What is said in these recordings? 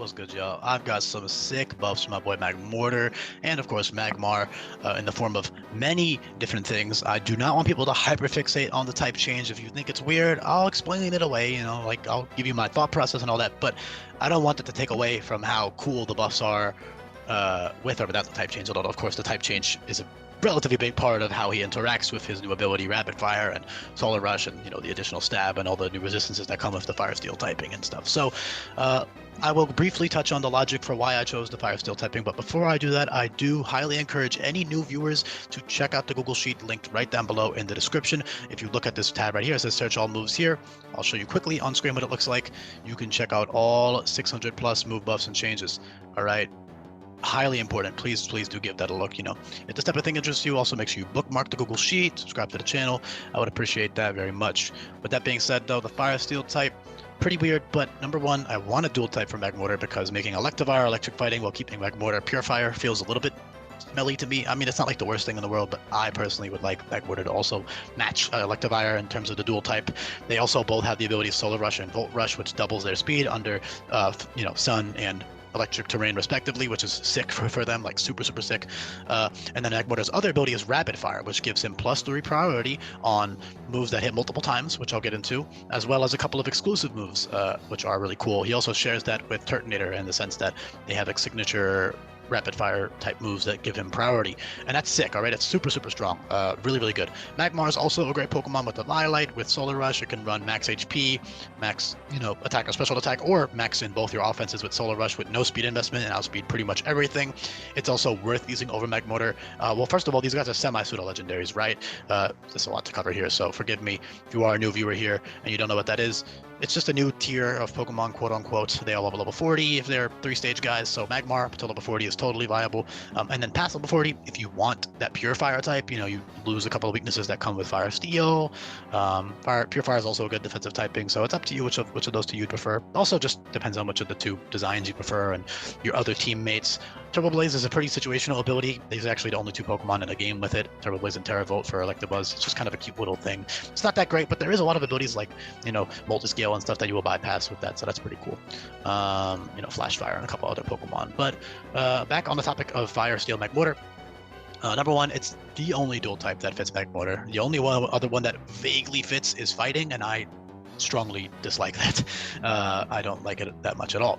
What's good, y'all? I've got some sick buffs for my boy Magmortar, and of course Magmar, in the form of many different things. I do not want people to hyperfixate on the type change. If you think it's weird, I'll explain it away, like I'll give you my thought process and all that, but I don't want it to take away from how cool the buffs are with or without the type change, although of course the type change is a relatively big part of how he interacts with his new ability, Rapid Fire and Solar Rush, and the additional stab and all the new resistances that come with the Fire Steel typing and stuff. So I will briefly touch on the logic for why I chose the Fire Steel typing, but before I do that, I do highly encourage any new viewers to check out the Google Sheet linked right down below in the description. If you look at this tab right here, it says search all moves here. I'll show you quickly on screen what it looks like. You can check out all 600 plus move buffs and changes. All right. Highly important. Please do give that a look. If this type of thing interests you, also make sure you bookmark the Google Sheet, subscribe to the channel. I would appreciate that very much. With that being said, though, the Fire Steel type, pretty weird, but number one, I want a dual type for Magmortar because making Electivire electric fighting while keeping Magmortar pure fire feels a little bit smelly to me. I mean, it's not like the worst thing in the world, but I personally would like Magmortar to also match Electivire in terms of the dual type. They also both have the ability of Solar Rush and Volt Rush, which doubles their speed under, sun and electric terrain respectively, which is sick for them, like super sick. And then Magmortar's other ability is Rapid Fire, which gives him +3 priority on moves that hit multiple times, which I'll get into, as well as a couple of exclusive moves, which are really cool. He also shares that with Turtonator in the sense that they have a signature rapid fire type moves that give him priority, and that's sick. All right, it's super strong, really good. Magmar is also a great Pokemon with the Light, with Solar Rush. It can run max HP, max attack or special attack, or max in both your offenses with Solar Rush with no speed investment and outspeed pretty much everything. It's also worth using over Magmortar. Well, first of all, these guys are semi-pseudo legendaries, right? There's a lot to cover here, so forgive me if you are a new viewer here and you don't know what that is. It's just a new tier of Pokemon, quote unquote. They all level 40 if they're 3-stage guys. So Magmar to level 40 is totally viable. And then past level 40, if you want that pure fire type, you lose a couple of weaknesses that come with Fire Steel. Pure fire is also a good defensive typing. So it's up to you which of those two you'd prefer. Also, just depends on which of the two designs you prefer and your other teammates. Turbo Blaze is a pretty situational ability. These are actually the only two Pokemon in a game with it. Turbo Blaze and Terravolt for Electabuzz. It's just kind of a cute little thing. It's not that great, but there is a lot of abilities like, Multiscale and stuff that you will bypass with that, so that's pretty cool. Flash Fire and a couple other Pokemon. But back on the topic of Fire Steel Magmortar. Number one, it's the only dual type that fits Magmortar. The only other one that vaguely fits is Fighting, and I strongly dislike that. I don't like it that much at all.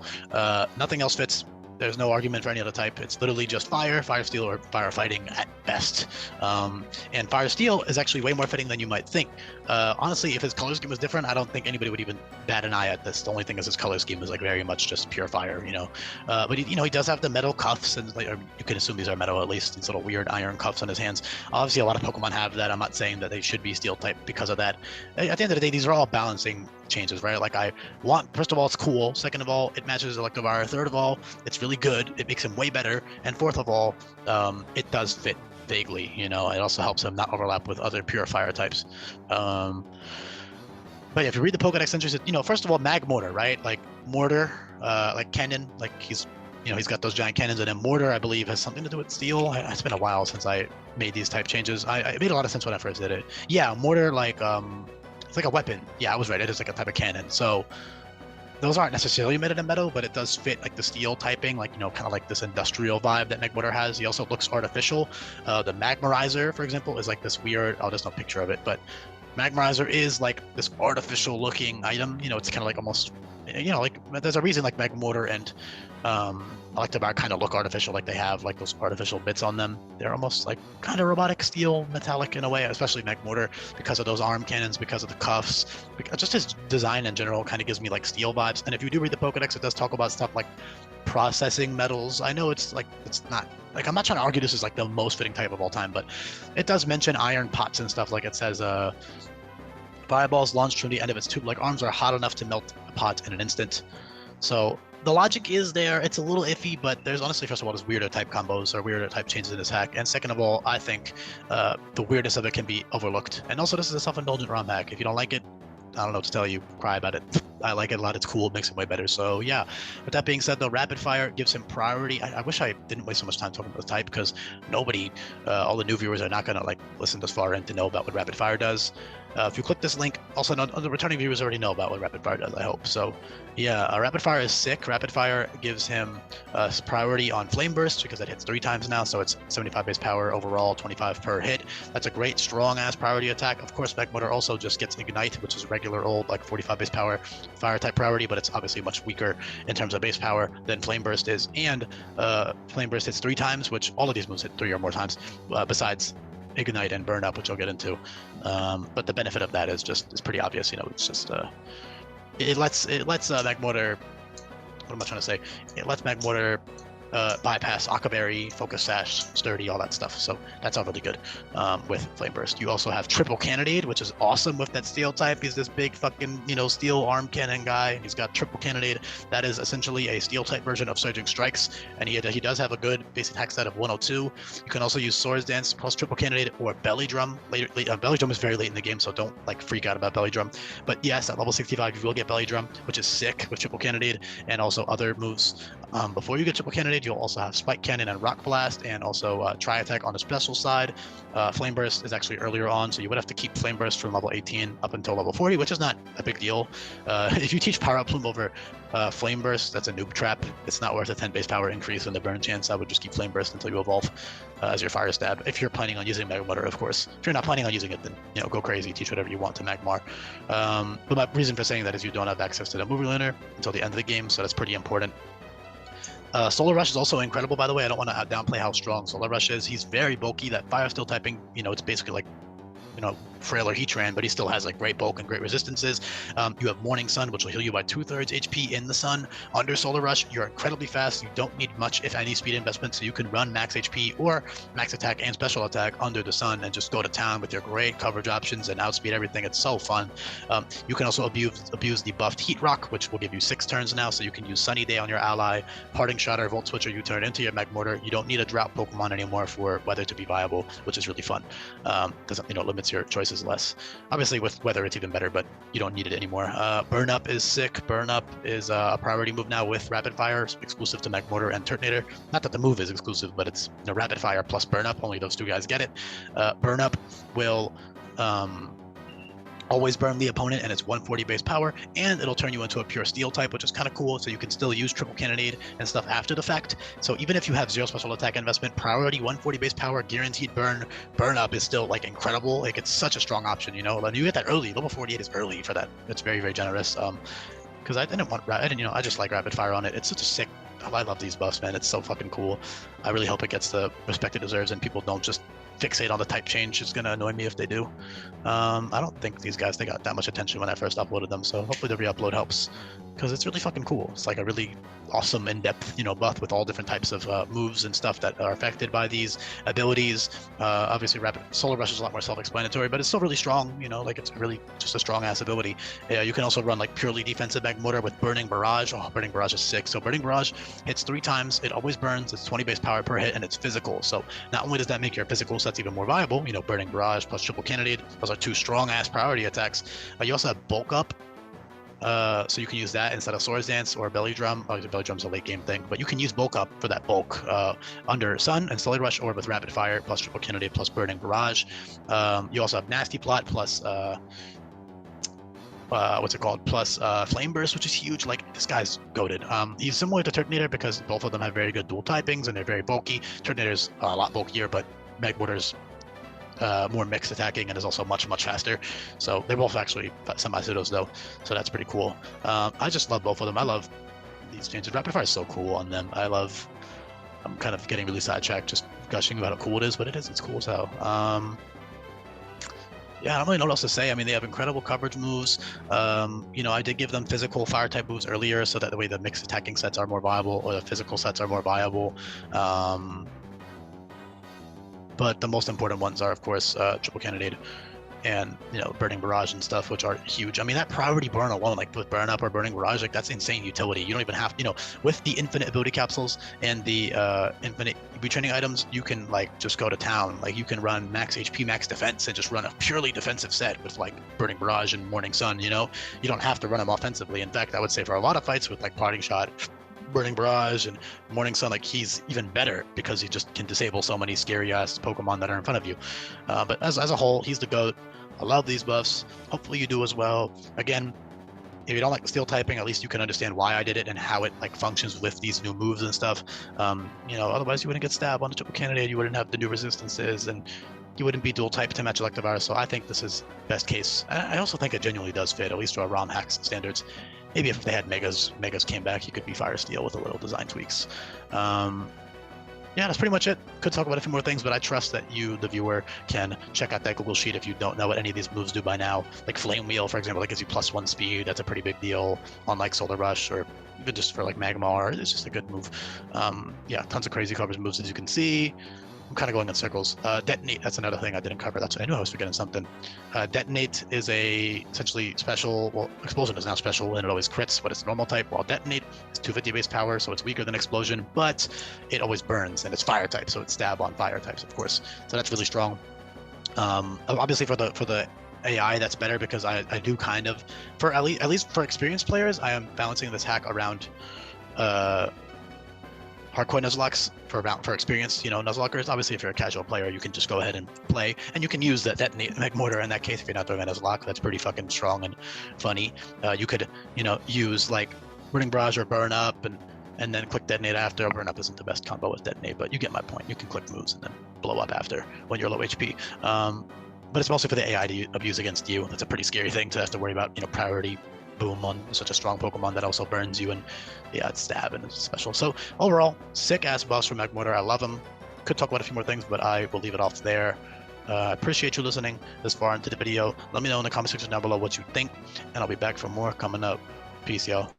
Nothing else fits. There's no argument for any other type. It's literally just Fire Steel, or Fire Fighting at best. And Fire Steel is actually way more fitting than you might think. Honestly, if his color scheme was different, I don't think anybody would even bat an eye at this. The only thing is his color scheme is like very much just pure fire, But he does have the metal cuffs, and or you can assume these are metal at least. These little weird iron cuffs on his hands. Obviously, a lot of Pokemon have that. I'm not saying that they should be Steel type because of that. At the end of the day, these are all balancing changes, right? Like first of all, it's cool. Second of all, it matches Electivire. Third of all, it's really good. It makes him way better. And fourth of all, it does fit vaguely. It also helps him not overlap with other pure fire types. But yeah, if you read the Pokedex entries, first of all, Magmortar, right? Like Mortar, like cannon, like he's got those giant cannons, and then Mortar, I believe, has something to do with steel. It's been a while since I made these type changes. It made a lot of sense when I first did it. Yeah, Mortar, like it's like a weapon. Yeah, I was right. It is like a type of cannon. So those aren't necessarily made in metal, but it does fit like the steel typing, like, kind of like this industrial vibe that Magmortar has. He also looks artificial. The Magmarizer, for example, is like this weird, there's no picture of it, but Magmarizer is like this artificial looking item. It's kind of like almost, like there's a reason like Magmortar and Electivire kind of look artificial, like they have like those artificial bits on them. They're almost like kind of robotic, steel, metallic in a way, especially Magmortar because of those arm cannons, because of the cuffs, just his design in general kind of gives me like steel vibes. And if you do read the Pokedex, it does talk about stuff like processing metals. I know it's not like, I'm not trying to argue this is like the most fitting type of all time, but it does mention iron pots and stuff. Like it says, fireballs launched from the end of its tube-like arms are hot enough to melt a pot in an instant. So the logic is there. It's a little iffy, but there's honestly, first of all, there's weirder type combos or weirder type changes in this hack. And second of all, I think the weirdness of it can be overlooked. And also, this is a self-indulgent ROM hack. If you don't like it, I don't know what to tell you. Cry about it. I like it a lot. It's cool. It makes it way better. So yeah, with that being said, though, rapid fire gives him priority. I wish I didn't waste so much time talking about the type, because nobody, all the new viewers are not going to like listen this far in to know about what rapid fire does. If you click this link, also the returning viewers already know about what rapid fire does, I hope. So yeah, rapid fire is sick. Rapid fire gives him priority on flame burst, because it hits 3 times now, so it's 75 base power overall, 25 per hit. That's a great strong ass priority attack. Of course, Magmar also just gets ignite, which is regular old like 45 base power fire type priority, but it's obviously much weaker in terms of base power than flame burst is. And flame burst hits 3 times, which all of these moves hit 3 or more times, besides ignite and burn up, which I'll get into. But the benefit of that is pretty obvious. You know, it's just it lets Magmar, what am I trying to say? It lets Magmar bypass Akaberry, Focus Sash, Sturdy, all that stuff. So that's all really good with Flame Burst. You also have Triple Cannonade, which is awesome with that Steel type. He's this big fucking, you know, Steel arm cannon guy. He's got Triple Cannonade. That is essentially a Steel type version of Surging Strikes, and he does have a good base attack set of 102. You can also use Swords Dance plus Triple Cannonade or Belly Drum. Belly Drum is very late in the game, so don't like freak out about Belly Drum. But yes, at level 65 you will get Belly Drum, which is sick with Triple Cannonade and also other moves. Before you get Triple Cannonade, you'll also have Spike Cannon and Rock Blast, and also Tri Attack on the special side. Flame Burst is actually earlier on, so you would have to keep Flame Burst from level 18 up until level 40, which is not a big deal. If you teach Power Up Plume over Flame Burst, that's a noob trap. It's not worth a 10 base power increase in the burn chance. I would just keep Flame Burst until you evolve as your Fire Stab. If you're planning on using Magmar, of course. If you're not planning on using it, then you know, go crazy, teach whatever you want to Magmar. But my reason for saying that is you don't have access to the movie learner until the end of the game, so that's pretty important. Solar Rush is also incredible, by the way. I don't want to downplay how strong Solar Rush is. He's very bulky. That Fire Steel typing, you know, it's basically like, you know, frailer Heatran, but he still has like great bulk and great resistances. You have Morning Sun, which will heal you by 2/3 HP in the sun. Under Solar Rush, you're incredibly fast. You don't need much, if any, speed investment, so you can run max HP or max attack and special attack under the sun and just go to town with your great coverage options and outspeed everything. It's so fun. You can also abuse the buffed Heat Rock, which will give you 6 turns now, so you can use Sunny Day on your ally, Parting Shot or Volt Switcher, you turn into your Magmortar. You don't need a drought Pokemon anymore for weather to be viable, which is really fun, because you know, it limits your choices less. Obviously with weather it's even better, but you don't need it anymore. Burn Up is sick. Burn Up is a priority move now with Rapid Fire, exclusive to Magmortar and Turtonator. Not that the move is exclusive, but it's, you know, Rapid Fire plus Burn Up. Only those 2 guys get it. Burn Up will always burn the opponent, and it's 140 base power, and it'll turn you into a pure Steel type, which is kind of cool, so you can still use Triple Cannonade and stuff after the fact. So even if you have 0 special attack investment, priority 140 base power, guaranteed burn Up is still like incredible. Like, it's such a strong option, you know. When you get that early, level 48 is early for that. It's very, very generous. Because I just like Rapid Fire on it. It's such a sick, I love these buffs, man. It's so fucking cool. I really hope it gets the respect it deserves and people don't just fixate on the type change. It's gonna annoy me if they do. I don't think these guys, they got that much attention when I first uploaded them, so hopefully the re-upload helps, because it's really fucking cool. It's like a really awesome in-depth, you know, buff with all different types of moves and stuff that are affected by these abilities. Obviously Rapid Solar Rush is a lot more self-explanatory, but it's still really strong, you know, like it's really just a strong ass ability. You can also run like purely defensive Magmortar with Burning Barrage. Oh, Burning Barrage is sick. So Burning Barrage hits 3 times, it always burns, it's 20 base power per hit, and it's physical. So not only does that make your physical sets even more viable, you know, Burning Barrage plus Triple Cannonade, those are 2 strong ass priority attacks. You also have Bulk Up, so you can use that instead of Swords Dance or Belly Drum. Obviously Belly Drum's a late game thing, but you can use Bulk Up for that bulk under Sun and Solar Rush, or with Rapid Fire plus Triple Cannonade plus Burning Barrage. You also have Nasty Plot plus plus Flame Burst, which is huge. Like, this guy's goated. He's similar to Turtonator because both of them have very good dual typings and they're very bulky. Turtonator's a lot bulkier, but Magmortar's more mixed attacking and is also much faster. So they're both actually semi-pseudos though, so that's pretty cool. I just love both of them. I love these changes. Rapid Fire is so cool on them. I'm kind of getting really sidetracked just gushing about how cool it is, but it's cool as hell. Yeah, I don't really know what else to say. I mean, they have incredible coverage moves. You know, I did give them physical fire type moves earlier, so that the way the mixed attacking sets are more viable, or the physical sets are more viable. But the most important ones are, of course, Triple Cannonade and Burning Barrage and stuff, which are huge. I mean, that priority burn alone, like with Burn Up or Burning Barrage, like that's insane utility. You don't even have, with the infinite ability capsules and the infinite retraining items, you can like just go to town. Like you can run max HP, max defense, and just run a purely defensive set with like Burning Barrage and Morning Sun. You don't have to run them offensively. In fact, I would say for a lot of fights with like Parting Shot, Burning Barrage, and Morning Sun, like he's even better because he just can disable so many scary ass Pokemon that are in front of you. But as a whole, he's the GOAT. I love these buffs. Hopefully you do as well. Again, if you don't like the steel typing, at least you can understand why I did it and how it like functions with these new moves and stuff. Otherwise you wouldn't get stabbed on the triple candidate, you wouldn't have the new resistances, and you wouldn't be dual type to match Electivire. So I think this is best case. I also think it genuinely does fit, at least to our ROM hacks standards. Maybe if they had Megas came back, you could be Fire Steel with a little design tweaks. Yeah, that's pretty much it. Could talk about a few more things, but I trust that you, the viewer, can check out that Google Sheet if you don't know what any of these moves do by now. Like Flame Wheel, for example, that gives you +1 speed. That's a pretty big deal on like Solar Rush, or even just for like Magmar. It's just a good move. Yeah, tons of crazy coverage moves as you can see. I'm kind of going in circles. Detonate, that's another thing I didn't cover. I knew I was forgetting something. Detonate is essentially special. Well, Explosion is now special and it always crits, but it's normal type, while Detonate is 250 base power, so it's weaker than Explosion, but it always burns, and it's fire type, so it's stab on fire types, of course. So that's really strong. Obviously for the AI, that's better because I do kind of, for at least for experienced players, I am balancing this hack around hardcore Nuzlocks for experienced, Nuzlockers. Obviously, if you're a casual player, you can just go ahead and play, and you can use that Detonate Magmortar in that case if you're not doing a Nuzlocke. That's pretty fucking strong and funny. You could, use like Burning Barrage or Burn Up and then click Detonate after. Burn Up isn't the best combo with Detonate, but you get my point. You can click moves and then blow up after when you're low HP. But it's mostly for the AI to abuse against you. That's a pretty scary thing to have to worry about, priority boom on such a strong Pokemon that also burns you, and yeah, it's stab and it's special. So overall, sick ass buffs from Magmortar. I love them. Could talk about a few more things, but I will leave it off there. Appreciate you listening this far into the video. Let me know in the comment section down below what you think, and I'll be back for more coming up. Peace, y'all.